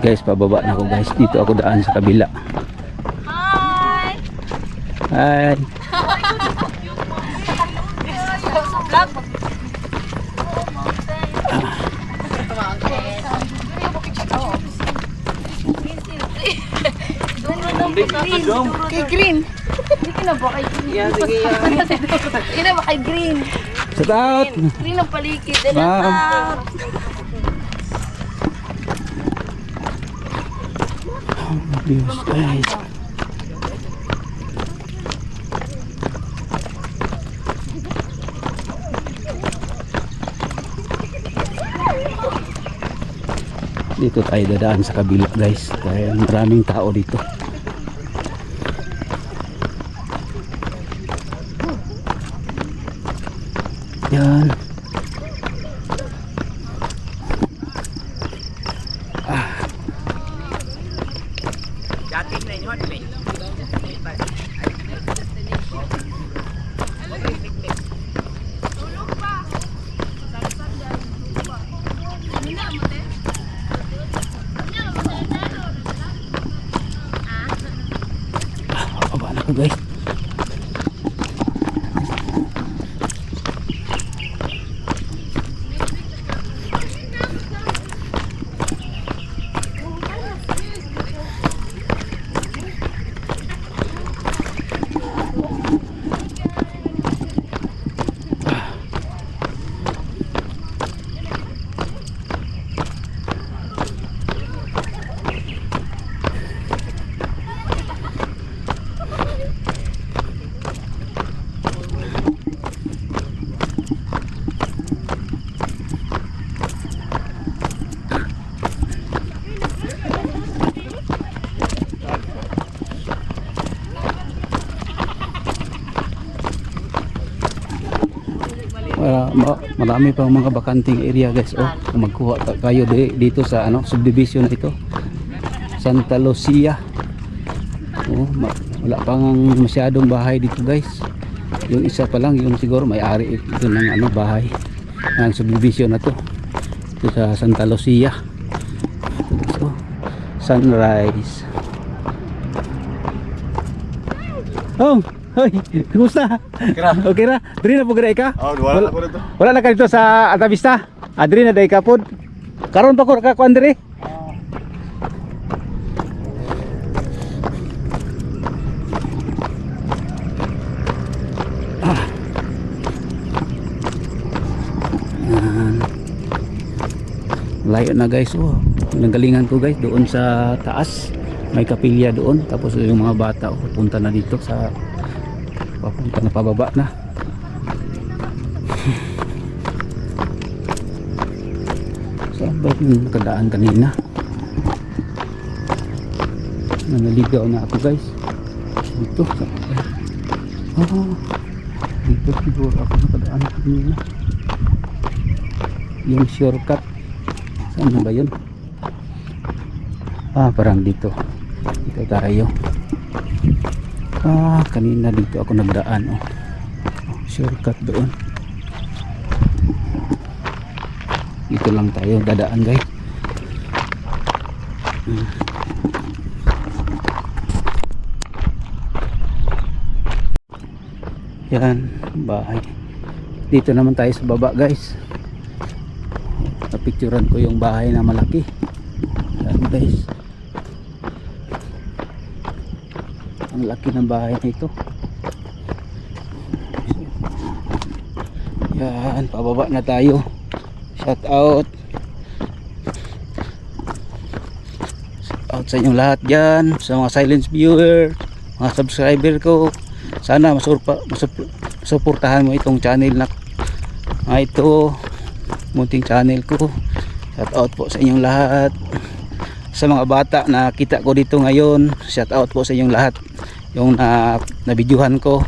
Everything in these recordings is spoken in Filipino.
Guys, pababa na ako guys. Dito ako daan sa kabila. Hi! Hi! Kay Green. Hindi na ba kay Green? Yan, sige yan. Hindi na ba kay Green? Shout out! Green ang paligid. Ma'am. Views guys. Dito tayo dadaan sa kabila guys dahil maraming tao dito. Yan. Dating na yun, eh. Baba na ko guys. Marami pang mga bakanting area guys. Oh, kung magkuha kayo dito sa ano subdivision na ito, Santa Lucia. Oh, wala pang masyadong bahay dito guys. Yung isa pa lang, yung siguro may-ari ito ng ano bahay ng subdivision na to. Ito sa Santa Lucia. So, sunrise. Oh, hoy, kumusta? Okay ra? Diri na po gray ka? Oh, wala na ko dito. Wala na ka dito sa Altavista? Adri na day ka pod. Karon pa ko ka kuan diri. Layo na guys. Oh, nanggalingan ko guys doon sa taas. May kapilya doon. Tapos yung mga bata pupunta na dito sa papunta na pababa na. Saan ba yung nakadaan kanina? Naligaw na ako guys. Dito sa dito siguro ako nakadaan kanina. Yung shortcut. Saan ba yun? Parang dito. Dito tayo. Kanina dito ako nagdaan. Shortcut doon. Dito lang tayo dadaan guys. Yan, bahay. Dito naman tayo sa baba guys. Napicturan ko yung bahay na malaki. Yan guys. Ang laki ng bahay na ito. Yan, pababa na tayo. Shout out. Shout out sa inyong lahat dyan. Sa mga silent viewer, mga subscriber ko. Sana masuportahan mo itong channel na ito. Munting channel ko. Shout out po sa inyong lahat. Sa mga bata na kita ko dito ngayon, shout out po sa inyong lahat. Yung na-videohan ko,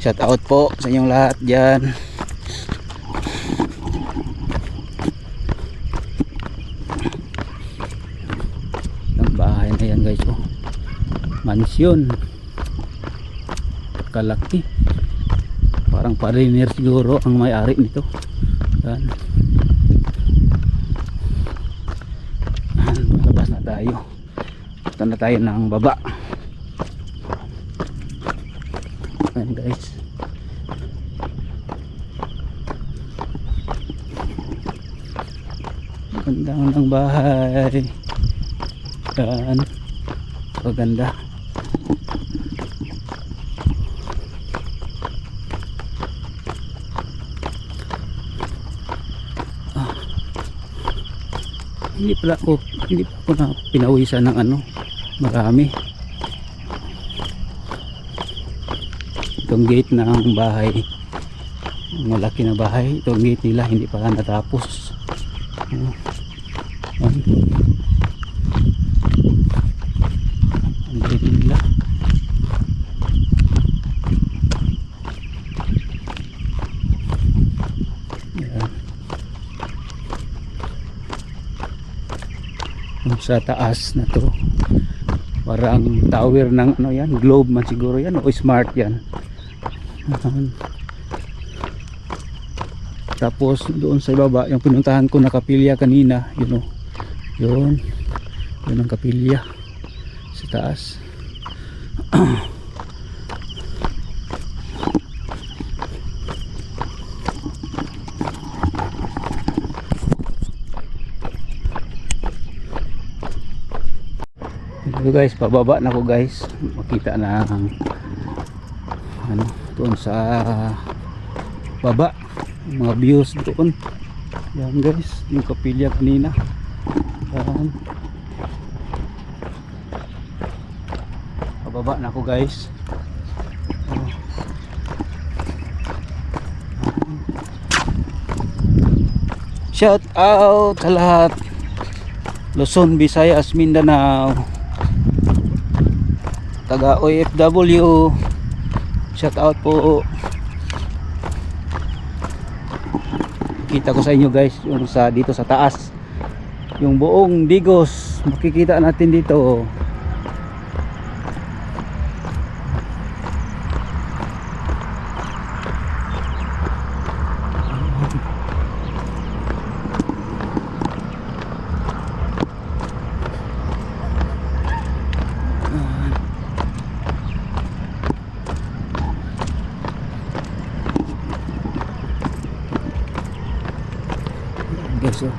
shout out po sa inyong lahat dyan. Ang bahay na yan guys, oh. Mansyon kalaki, parang foreigner siguro ang may-ari nito. Yan. Labas na tayo. tayo. Punta na tayo ng baba. Ayan guys. Ganda ng bahay. Yan. Paganda. Hindi pa ako na pinawisan ng ano, marami. Itong gate ng bahay, malaki na bahay, itong gate nila hindi pa natapos. Ang gate nila. Yan. Sa taas na to, parang tower ng ano yan, globe man siguro yan o smart yan. Tapos doon sa ibaba yung pinuntahan ko na kapilya kanina, yun o, yun ang kapilya sa taas. So guys, pababa na ko guys, makita na ang ano doon sa baba, mga views doon. Yan guys, yung kapilya kanina. Yan. Pababa na ko guys. Shout out sa lahat, Luzon, Visayas, Mindanao, taga OFW, shout out po. Kita ko sa inyo guys yung sa dito sa taas, yung buong Digos makikita natin dito. Guys, oh.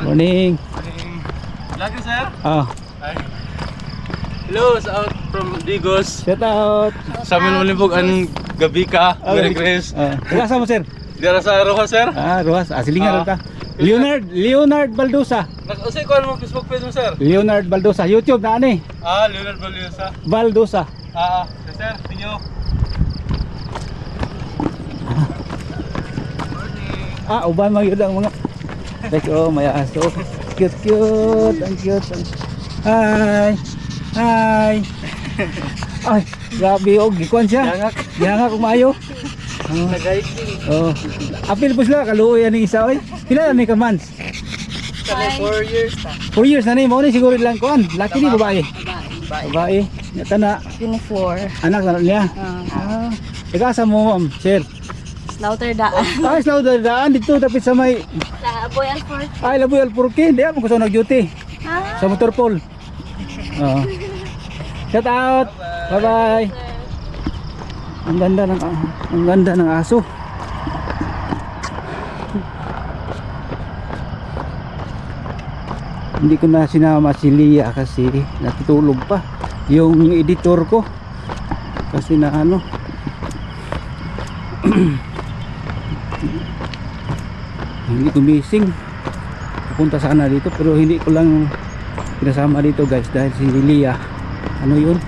Morning. Lagi sir? Ah, Ay. Hello, out from Digos. shout out. Sa amin ulibog ang gabi ka. Merry Chris. Taga mo sir? Dira sa Rojas sir. Ah, Rojas. Silingan ta. Leonard Baldosa. Nag-usay ko mo Facebook page mo sir. Leonard Baldosa. YouTube na ani. Leonard Baliosa. Baldosa. Sir, inyo. Uban mga yun ang mga. Like, oh, may aso. Cute, cute. Ang cute. Hi. Hi. Ay, grabe, oh, gikuan siya. Gihangak umayo. Oh. Apil po sila, kaluoy yan isa, oy. Pila ni ka months? 4 years ta. 4 years na ni, mo ni siguro ilang kuan. Laki ni babae. Babae. Yata na, 24. anak na niya. Ika-asa mo, ma'am, sir. Slaughter daan. Ay, slow daan dito, tapit sa may, Boy Alford. ay, Laboy Alpurque. Hindi ako gusto nag-duty. Sa motor pool. Oo. Shout out. Bye-bye. Ang ganda ng aso. Hindi ko na sinama si Lia kasi natutulog pa yung editor ko. Kasi na ano. Hindi gumising. Pupunta sana dito pero hindi ko lang pinasama dito guys dahil si Lia ano yun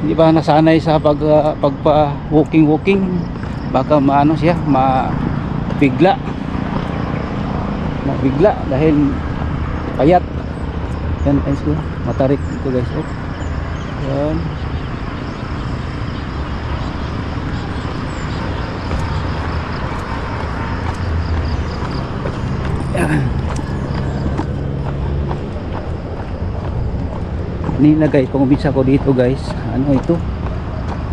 hindi pa nasanay sa pagpa walking, baka maano siya, mabigla dahil payat. Yan guys, matarik ito guys. Yan. Yan. Kanina guys, kung umpisa ko dito guys, ano ito,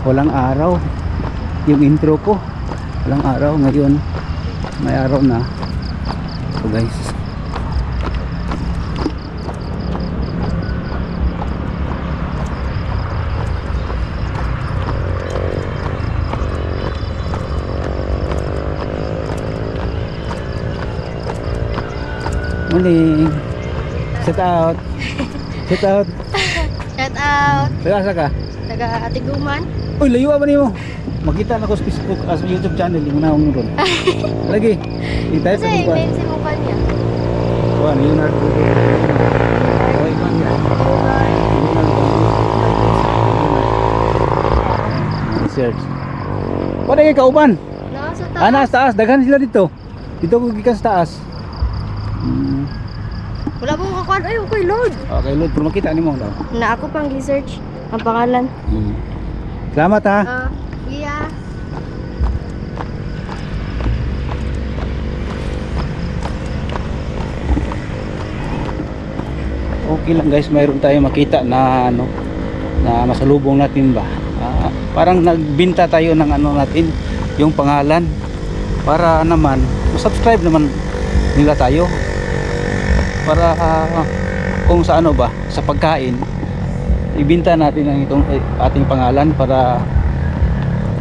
walang araw yung intro ko, walang araw. Ngayon may araw na ito guys. Morning. Shout out. Shout out. Shout out. Tagasa ka? Taga Atiguman. Uy, layo ba niyo? Makita na ko sa Facebook as YouTube channel yung naong ron. Lagi. Itay sa Kasi, mukha. name si mukha niya. Juan, Leonardo. Oy, man ya. Research. Wala kay kauban. Nasa taas. Sa taas, daghan sila dito. Dito ko gikan sa taas. Wala pong kakuan. Ay, okay, Lord. Okay, Lord, pero makita nimo daw. Na ako pang research ang pangalan. Salamat ha. Yeah. Okay lang guys, mayroon tayong makita na ano, na masalubong natin ba. Parang nagbinta tayo ng ano natin, yung pangalan, para naman subscribe naman nila tayo, para kung sa ano ba, sa pagkain ibinta natin ang itong ating pangalan, para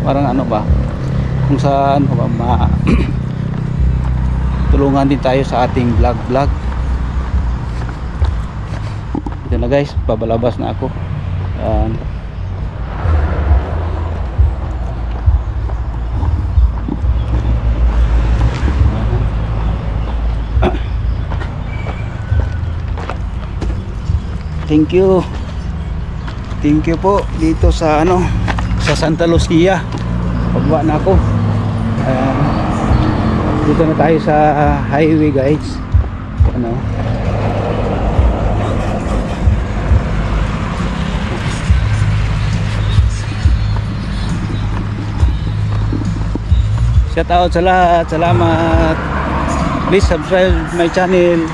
parang ano ba, kung sa ano ba tulungan din tayo sa ating vlog. Ito na guys, pabalabas na ako. Thank you po dito sa ano, sa Santa Lucia. Pagbaba na ako. Dito na tayo sa highway guys. Ano? Shout out sa lahat. Salamat. Please subscribe my channel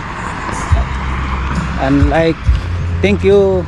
and like. Thank you.